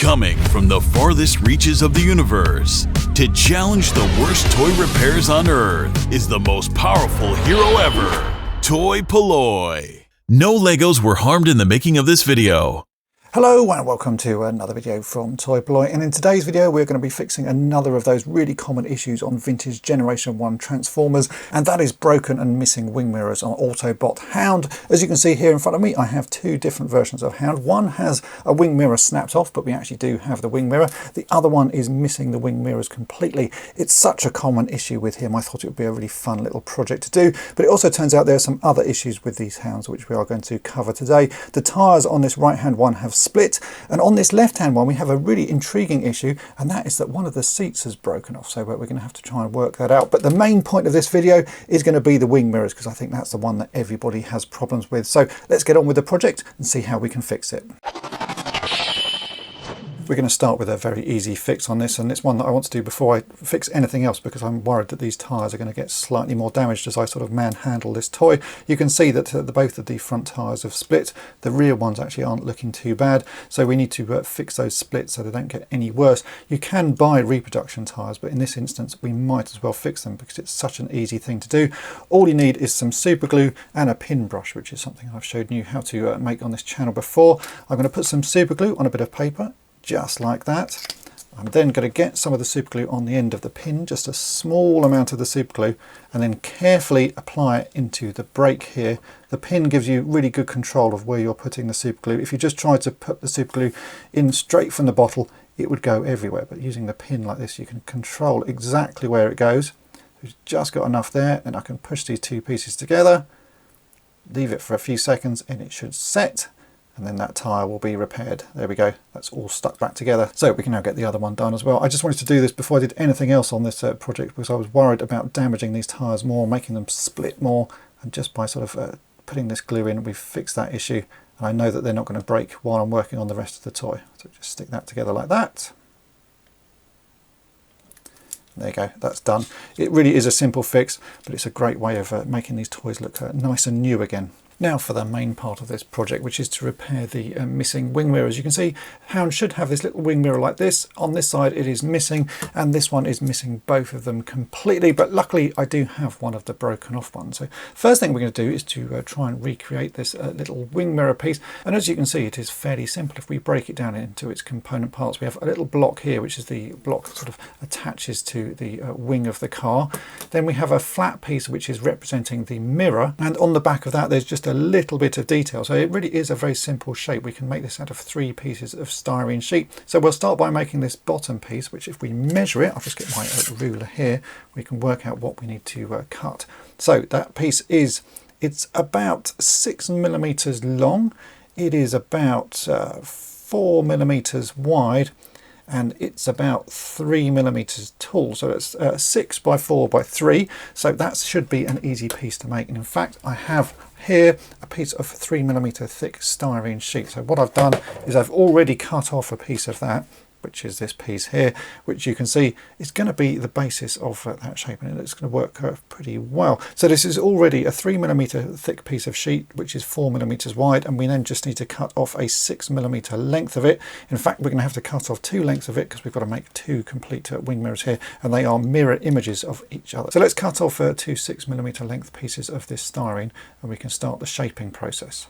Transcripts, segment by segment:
Coming from the farthest reaches of the universe to challenge the worst toy repairs on Earth is the most powerful hero ever, toy-polloi. No Legos were harmed in the making of this video. Hello and welcome to another video from toy-polloi, and in today's video we're going to be fixing another of those really common issues on vintage Generation 1 Transformers, and that is broken and missing wing mirrors on Autobot Hound. As you can see here in front of me, I have two different versions of Hound. One has a wing mirror snapped off, but we actually do have the wing mirror. The other one is missing the wing mirrors completely. It's such a common issue with him, I thought it would be a really fun little project to do, but it also turns out there are some other issues with these Hounds which we are going to cover today. The tyres on this right hand one have split, and on this left hand one we have a really intriguing issue, and that is that one of the seats has broken off, so we're going to have to try and work that out. But the main point of this video is going to be the wing mirrors, because I think that's the one that everybody has problems with. So let's get on with the project and see how we can fix it. We're going to start with a very easy fix on this, and it's one that I want to do before I fix anything else, because I'm worried that these tyres are going to get slightly more damaged as I sort of manhandle this toy. You can see that both of the front tyres have split. The rear ones actually aren't looking too bad, so we need to fix those splits so they don't get any worse. You can buy reproduction tyres, but in this instance we might as well fix them because it's such an easy thing to do. All you need is some super glue and a pin brush, which is something I've showed you how to make on this channel before. I'm going to put some super glue on a bit of paper, just like that. I'm then going to get some of the super glue on the end of the pin, just a small amount of the super glue, and then carefully apply it into the brake here. The pin gives you really good control of where you're putting the super glue. If you just tried to put the super glue in straight from the bottle, it would go everywhere, but using the pin like this you can control exactly where it goes. We've just got enough there, and I can push these two pieces together, leave it for a few seconds, and it should set. And then that tyre will be repaired. There we go, that's all stuck back together. So we can now get the other one done as well. I just wanted to do this before I did anything else on this project, because I was worried about damaging these tyres more, making them split more, and just by sort of putting this glue in, we've fixed that issue. And I know that they're not going to break while I'm working on the rest of the toy. So just stick that together like that. There you go, that's done. It really is a simple fix, but it's a great way of making these toys look nice and new again. Now for the main part of this project, which is to repair the missing wing mirrors. You can see Hound should have this little wing mirror like this. On this side it is missing, and this one is missing both of them completely, but luckily I do have one of the broken off ones. So first thing we're going to do is to try and recreate this little wing mirror piece, and as you can see it is fairly simple. If we break it down into its component parts, we have a little block here, which is the block that sort of attaches to the wing of the car. Then we have a flat piece which is representing the mirror, and on the back of that there's just a little bit of detail. So it really is a very simple shape. We can make this out of 3 pieces of styrene sheet. So we'll start by making this bottom piece, which if we measure it, I'll just get my ruler here, we can work out what we need to cut. So that piece it's about 6mm long, it is about 4mm wide, and it's about 3mm tall, so it's 6 by 4 by 3, so that should be an easy piece to make. And in fact I have here a piece of 3mm thick styrene sheet. So what I've done is I've already cut off a piece of that, which is this piece here, which you can see is going to be the basis of that shape, and it's going to work pretty well. So this is already a 3mm thick piece of sheet, which is 4mm wide, and we then just need to cut off a 6mm length of it. In fact, we're going to have to cut off 2 lengths of it because we've got to make 2 complete wing mirrors here, and they are mirror images of each other. So let's cut off 2 6mm length pieces of this styrene, and we can start the shaping process.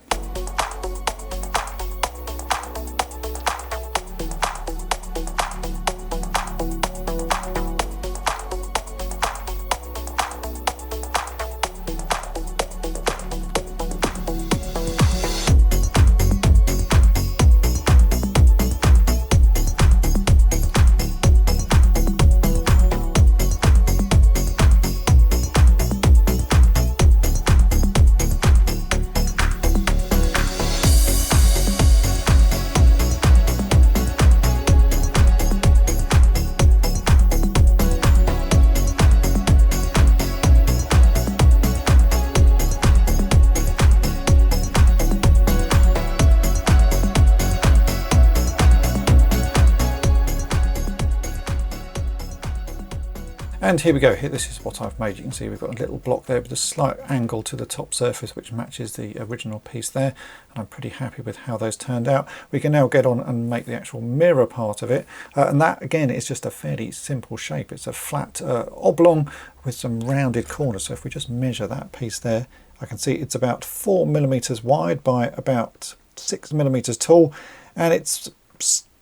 And here we go. Here, this is what I've made. You can see we've got a little block there with a slight angle to the top surface which matches the original piece there, and I'm pretty happy with how those turned out. We can now get on and make the actual mirror part of it, and that again is just a fairly simple shape. It's a flat oblong with some rounded corners. So if we just measure that piece there, I can see it's about 4 millimeters wide by about 6 millimeters tall, and it's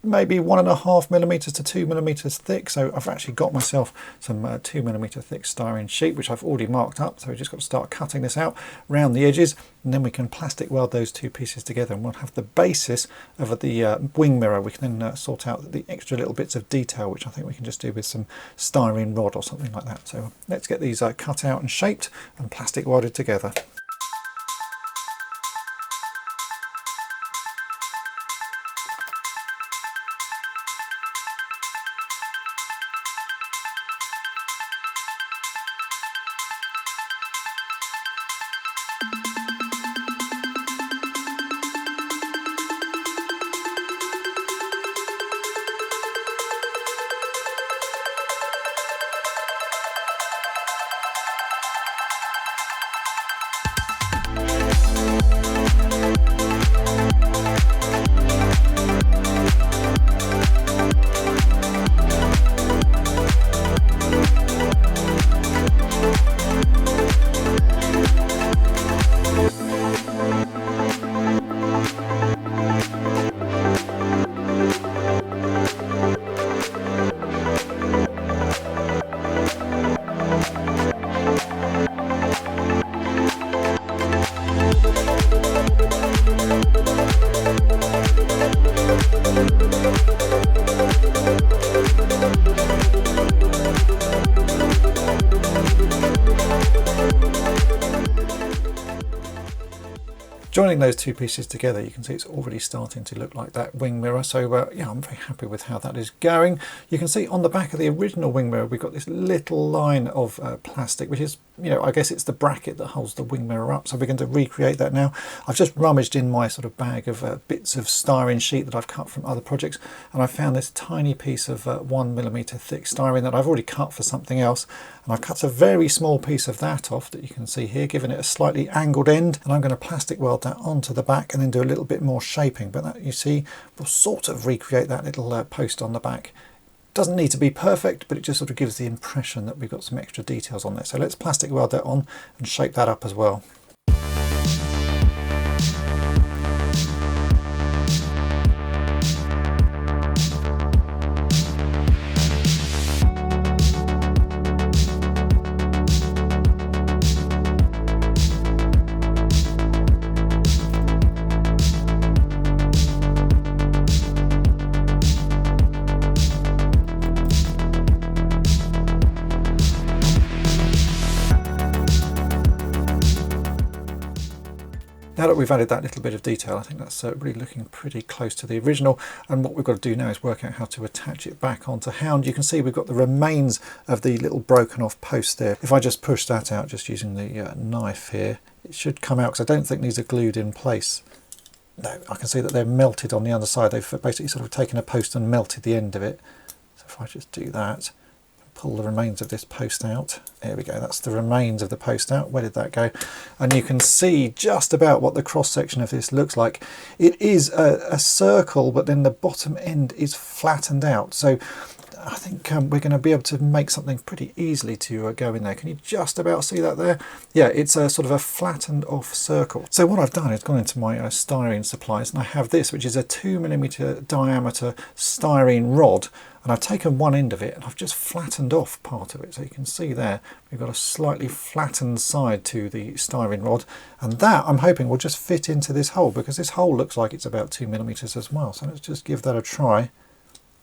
maybe 1.5 millimeters to 2 millimeters thick. So I've actually got myself some 2 millimeter thick styrene sheet, which I've already marked up. So we've just got to start cutting this out around the edges, and then we can plastic weld those two pieces together, and we'll have the basis of the wing mirror. We can then sort out the extra little bits of detail, which I think we can just do with some styrene rod or something like that. So let's get these cut out and shaped and plastic welded together. Joining those two pieces together, you can see it's already starting to look like that wing mirror. So yeah, I'm very happy with how that is going. You can see on the back of the original wing mirror, we've got this little line of plastic, which is, you know, I guess it's the bracket that holds the wing mirror up. So we're going to recreate that now. I've just rummaged in my sort of bag of bits of styrene sheet that I've cut from other projects, and I found this tiny piece of 1 millimeter thick styrene that I've already cut for something else. And I've cut a very small piece of that off that you can see here, giving it a slightly angled end, and I'm going to plastic weld that onto the back and then do a little bit more shaping. But that, you see, will sort of recreate that little post on the back. Doesn't need to be perfect, but it just sort of gives the impression that we've got some extra details on there. So let's plastic weld that on and shape that up as well. Now that we've added that little bit of detail, I think that's really looking pretty close to the original, and what we've got to do now is work out how to attach it back onto Hound. You can see we've got the remains of the little broken off post there. If I just push that out just using the knife here, it should come out, because I don't think these are glued in place. No, I can see that they're melted on the underside. They've basically sort of taken a post and melted the end of it. So if I just do that, pull the remains of this post out. There we go, that's the remains of the post out. Where did that go? And you can see just about what the cross section of this looks like. It is a circle, but then the bottom end is flattened out. So I think we're going to be able to make something pretty easily to go in there. Can you just about see that there? Yeah, it's a sort of a flattened off circle. So what I've done is gone into my styrene supplies, and I have this, which is a 2 millimeter diameter styrene rod. And I've taken one end of it and I've just flattened off part of it. So you can see there, we've got a slightly flattened side to the styrene rod. And that, I'm hoping, will just fit into this hole, because this hole looks like it's about 2 millimeters as well. So let's just give that a try.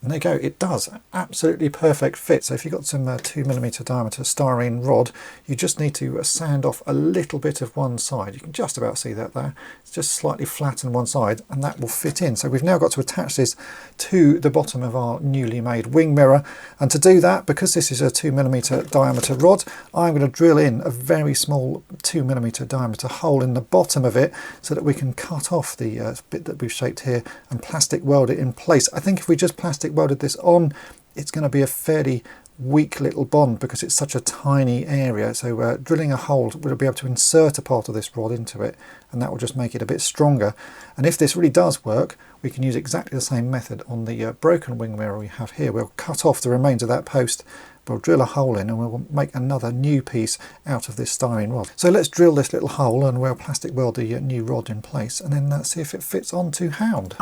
And there you go, it does. Absolutely perfect fit. So if you've got some 2 millimeter diameter styrene rod, you just need to sand off a little bit of one side. You can just about see that there. It's just slightly flatten one side, and that will fit in. So we've now got to attach this to the bottom of our newly made wing mirror. And to do that, because this is a 2 millimeter diameter rod, I'm going to drill in a very small 2 millimeter diameter hole in the bottom of it, so that we can cut off the bit that we've shaped here and plastic weld it in place. I think if we just plastic welded this on, it's going to be a fairly weak little bond because it's such a tiny area. So drilling a hole, we'll be able to insert a part of this rod into it, and that will just make it a bit stronger. And if this really does work, we can use exactly the same method on the broken wing mirror we have here. We'll cut off the remains of that post, we'll drill a hole in, and we'll make another new piece out of this styrene rod. So let's drill this little hole and we'll plastic weld the new rod in place, and then see if it fits onto Hound.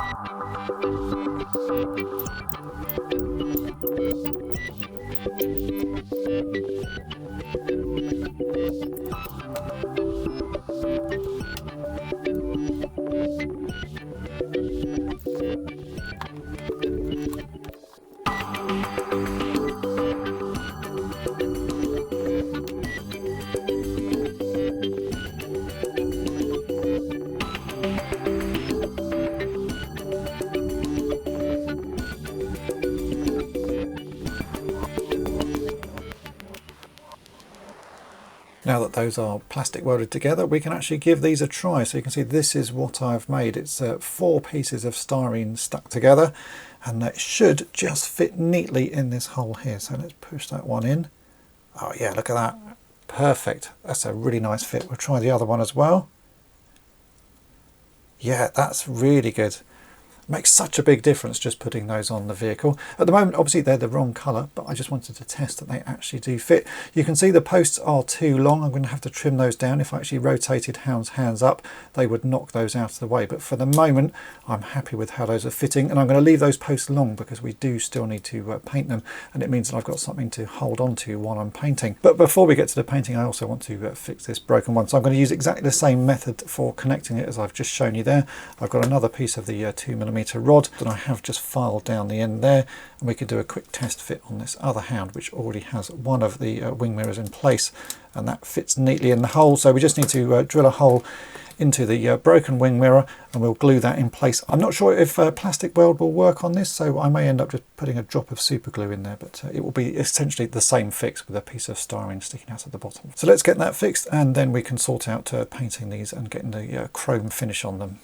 Now that those are plastic welded together, we can actually give these a try. So you can see this is what I've made. It's 4 pieces of styrene stuck together, and it should just fit neatly in this hole here. So let's push that one in. Oh yeah, look at that. Perfect. That's a really nice fit. We'll try the other one as well. Yeah, that's really good. Makes such a big difference just putting those on the vehicle. At the moment, obviously they're the wrong colour, but I just wanted to test that they actually do fit. You can see the posts are too long. I'm going to have to trim those down. If I actually rotated Hound's hands up, they would knock those out of the way. But for the moment, I'm happy with how those are fitting, and I'm going to leave those posts long because we do still need to paint them, and it means that I've got something to hold on to while I'm painting. But before we get to the painting, I also want to fix this broken one. So I'm going to use exactly the same method for connecting it as I've just shown you there. I've got another piece of the 2mm rod that I have just filed down the end there, and we could do a quick test fit on this other Hound, which already has one of the wing mirrors in place, and that fits neatly in the hole. So we just need to drill a hole into the broken wing mirror, and we'll glue that in place. I'm not sure if plastic weld will work on this, so I may end up just putting a drop of super glue in there, but it will be essentially the same fix with a piece of styrene sticking out at the bottom. So let's get that fixed, and then we can sort out painting these and getting the chrome finish on them.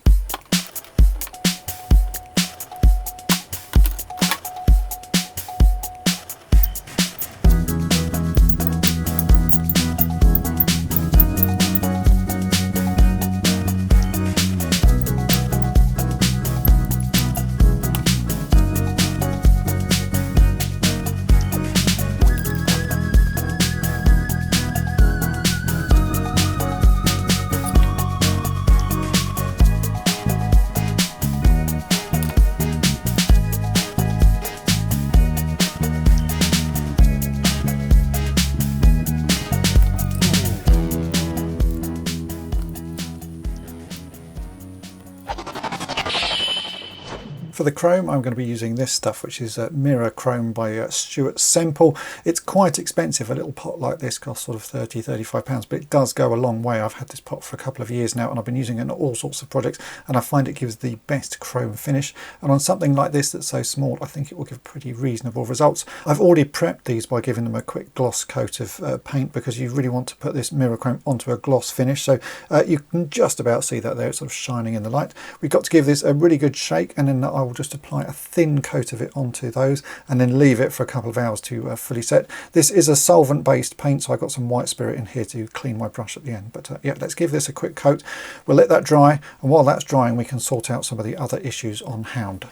For the chrome, I'm going to be using this stuff, which is Mirror Chrome by Stuart Semple. It's quite expensive. A little pot like this costs sort of £30–35, but it does go a long way. I've had this pot for a couple of years now, and I've been using it in all sorts of projects, and I find it gives the best chrome finish. And on something like this that's so small, I think it will give pretty reasonable results. I've already prepped these by giving them a quick gloss coat of paint, because you really want to put this Mirror Chrome onto a gloss finish. So you can just about see that there. It's sort of shining in the light. We've got to give this a really good shake, and then I will just apply a thin coat of it onto those, and then leave it for a couple of hours to fully set. This is a solvent based paint, so I've got some white spirit in here to clean my brush at the end. But yeah, let's give this a quick coat. We'll let that dry, and while that's drying, we can sort out some of the other issues on Hound.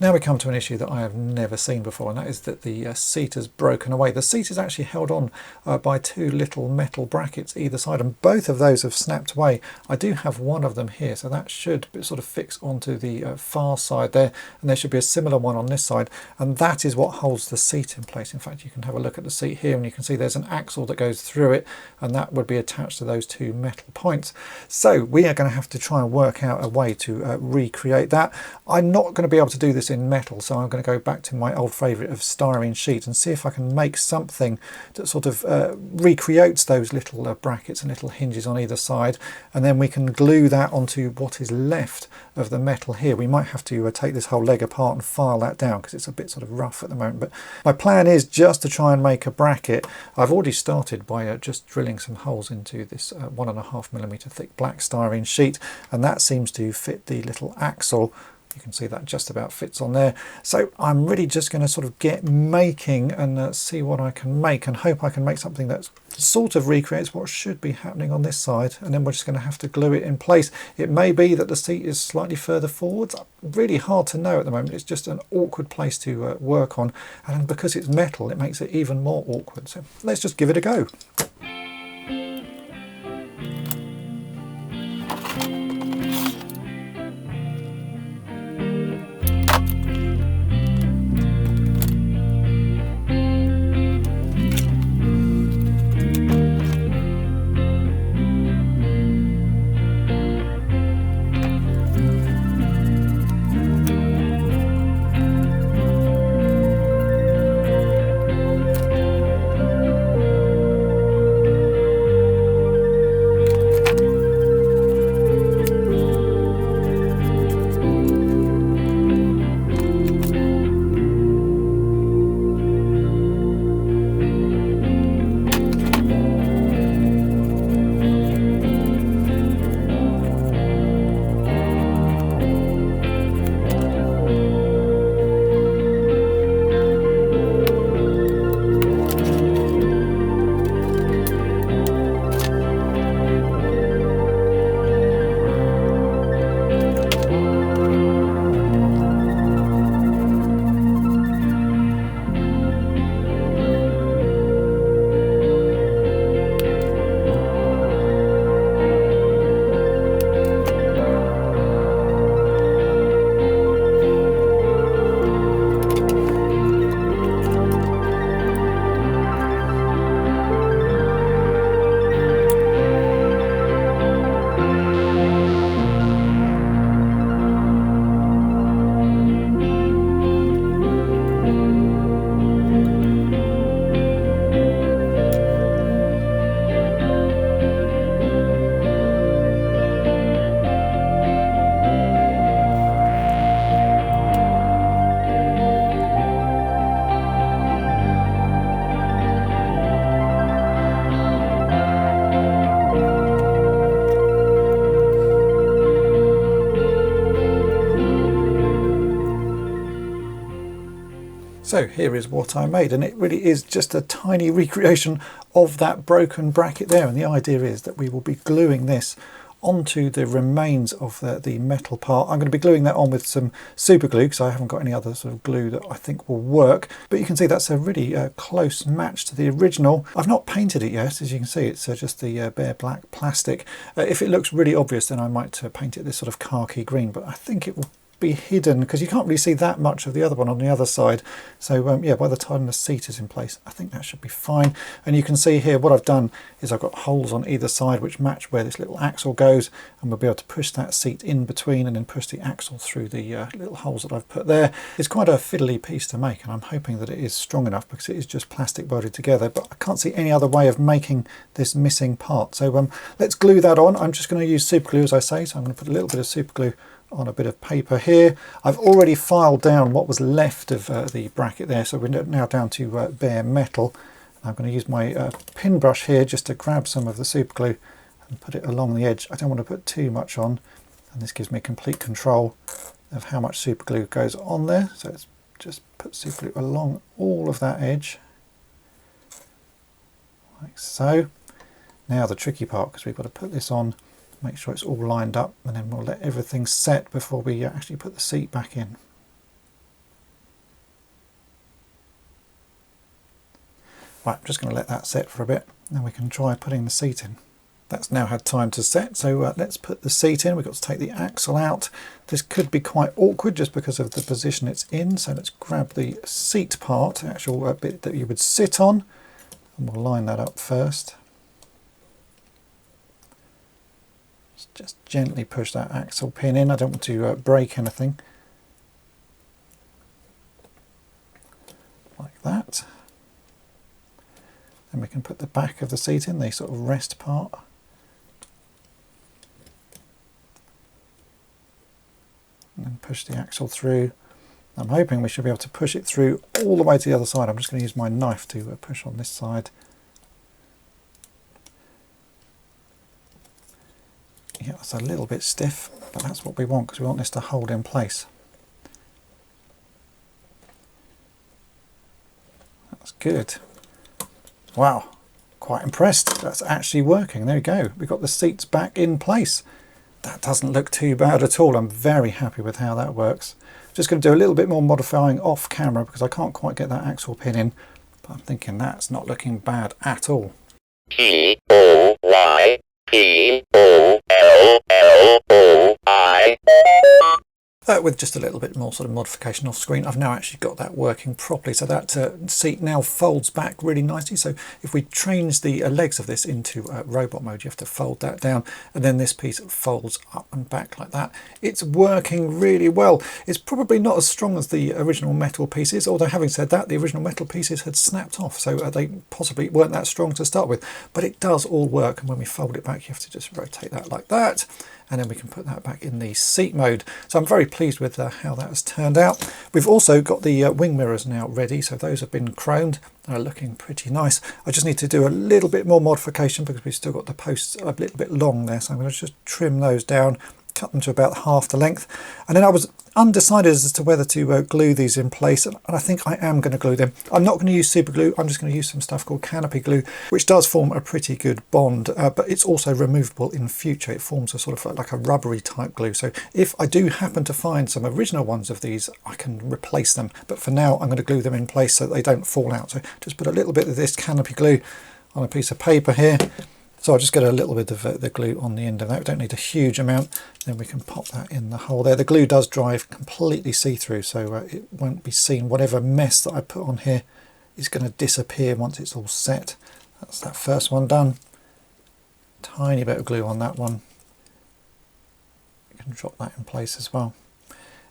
Now we come to an issue that I have never seen before, and that is that the seat has broken away. The seat is actually held on by two little metal brackets either side, and both of those have snapped away. I do have one of them here, so that should sort of fix onto the far side there, and there should be a similar one on this side, and that is what holds the seat in place. In fact, you can have a look at the seat here, and you can see there's an axle that goes through it, and that would be attached to those two metal points. So we are going to have to try and work out a way to recreate that. I'm not going to be able to do this in metal, so I'm going to go back to my old favourite of styrene sheet and see if I can make something that sort of recreates those little brackets and little hinges on either side, and then we can glue that onto what is left of the metal here. We might have to take this whole leg apart and file that down because it's a bit sort of rough at the moment, but my plan is just to try and make a bracket. I've already started by just drilling some holes into this 1.5mm thick black styrene sheet, and that seems to fit the little axle. You can see that just about fits on there. So I'm really just going to sort of get making and see what I can make, and hope I can make something that sort of recreates what should be happening on this side, and then we're just going to have to glue it in place. It may be that the seat is slightly further forwards. Really hard to know at the moment. It's just an awkward place to work on, and because it's metal it makes it even more awkward. So let's just give it a go. So here is what I made, and it really is just a tiny recreation of that broken bracket there, and the idea is that we will be gluing this onto the remains of the metal part. I'm going to be gluing that on with some super glue because I haven't got any other sort of glue that I think will work, but you can see that's a really close match to the original. I've not painted it yet, as you can see. It's just the bare black plastic. If it looks really obvious, then I might paint it this sort of khaki green, but I think it will be hidden because you can't really see that much of the other one on the other side. So yeah, by the time the seat is in place, I think that should be fine. And you can see here what I've done is I've got holes on either side which match where this little axle goes, and we'll be able to push that seat in between and then push the axle through the little holes that I've put there. It's quite a fiddly piece to make, and I'm hoping that it is strong enough because it is just plastic welded together, but I can't see any other way of making this missing part. So let's glue that on. I'm just going to use super glue, as I say, so I'm going to put a little bit of super glue on a bit of paper here. I've already filed down what was left of the bracket there, so we're now down to bare metal. I'm going to use my pin brush here just to grab some of the super glue and put it along the edge. I don't want to put too much on, and this gives me complete control of how much super glue goes on there. So let's just put super glue along all of that edge, like so. Now the tricky part, because we've got to put this on, make sure it's all lined up, and then we'll let everything set before we actually put the seat back in. Right, I'm just going to let that set for a bit, then we can try putting the seat in. That's now had time to set, so let's put the seat in. We've got to take the axle out. This could be quite awkward just because of the position it's in, so let's grab the seat part, the actual bit that you would sit on, and we'll line that up first. Just gently push that axle pin in. I don't want to break anything. Like that. Then we can put the back of the seat in, the sort of rest part. And then push the axle through. I'm hoping we should be able to push it through all the way to the other side. I'm just going to use my knife to push on this side. Yeah, it's a little bit stiff, but that's what we want because we want this to hold in place. That's good. Wow, quite impressed. That's actually working. There you go. We've got the seats back in place. That doesn't look too bad at all. I'm very happy with how that works. Just going to do a little bit more modifying off camera because I can't quite get that axle pin in, but I'm thinking that's not looking bad at all. Toy-polloi. With just a little bit more sort of modification off screen, I've now actually got that working properly. So that seat now folds back really nicely. So if we change the legs of this into robot mode, you have to fold that down, and then this piece folds up and back like that. It's working really well. It's probably not as strong as the original metal pieces, although having said that, the original metal pieces had snapped off, so they possibly weren't that strong to start with, but it does all work. And when we fold it back, you have to just rotate that like that, and then we can put that back in the seat mode. So I'm very pleased with how that has turned out. We've also got the wing mirrors now ready, so those have been chromed. They're looking pretty nice. I just need to do a little bit more modification because we've still got the posts a little bit long there, so I'm going to just trim those down, cut them to about half the length. And then I was undecided as to whether to glue these in place, and I think I am going to glue them. I'm not going to use super glue, I'm just going to use some stuff called canopy glue, which does form a pretty good bond, but it's also removable in future. It forms a sort of like a rubbery type glue, so if I do happen to find some original ones of these, I can replace them, but for now I'm going to glue them in place so that they don't fall out. So just put a little bit of this canopy glue on a piece of paper here. So I'll just get a little bit of the glue on the end of that. We don't need a huge amount. Then we can pop that in the hole there. The glue does dry completely see-through, so it won't be seen. Whatever mess that I put on here is going to disappear once it's all set. That's that first one done. Tiny bit of glue on that one. You can drop that in place as well.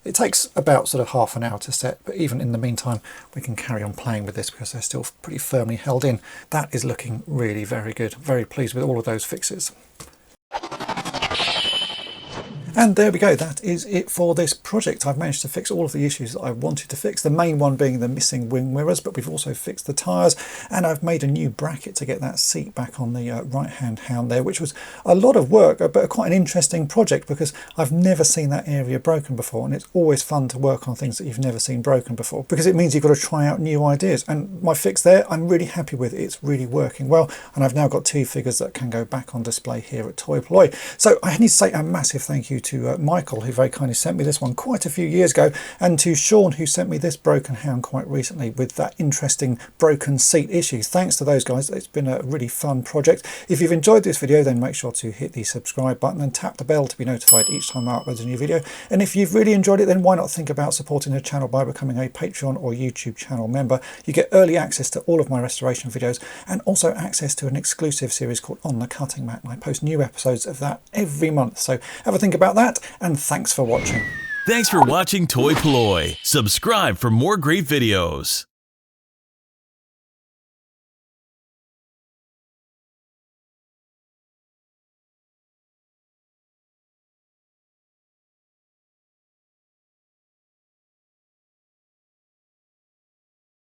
It takes about sort of half an hour to set, but even in the meantime, we can carry on playing with this because they're still pretty firmly held in. That is looking really very good. Very pleased with all of those fixes. And there we go, that is it for this project. I've managed to fix all of the issues that I wanted to fix, the main one being the missing wing mirrors, but we've also fixed the tyres, and I've made a new bracket to get that seat back on the right-hand Hound there, which was a lot of work, but quite an interesting project because I've never seen that area broken before, and it's always fun to work on things that you've never seen broken before because it means you've got to try out new ideas. And my fix there, I'm really happy with. It's really working well, and I've now got two figures that can go back on display here at toy-polloi. So I need to say a massive thank you to Michael, who very kindly sent me this one quite a few years ago, and to Sean, who sent me this broken Hound quite recently with that interesting broken seat issue. Thanks to those guys. It's been a really fun project. If you've enjoyed this video, then make sure to hit the subscribe button and tap the bell to be notified each time I upload a new video. And if you've really enjoyed it, then why not think about supporting the channel by becoming a Patreon or YouTube channel member. You get early access to all of my restoration videos and also access to an exclusive series called On the Cutting Mat, and I post new episodes of that every month. So have a think about that, and thanks for watching. Thanks for watching toy-polloi. Subscribe for more great videos.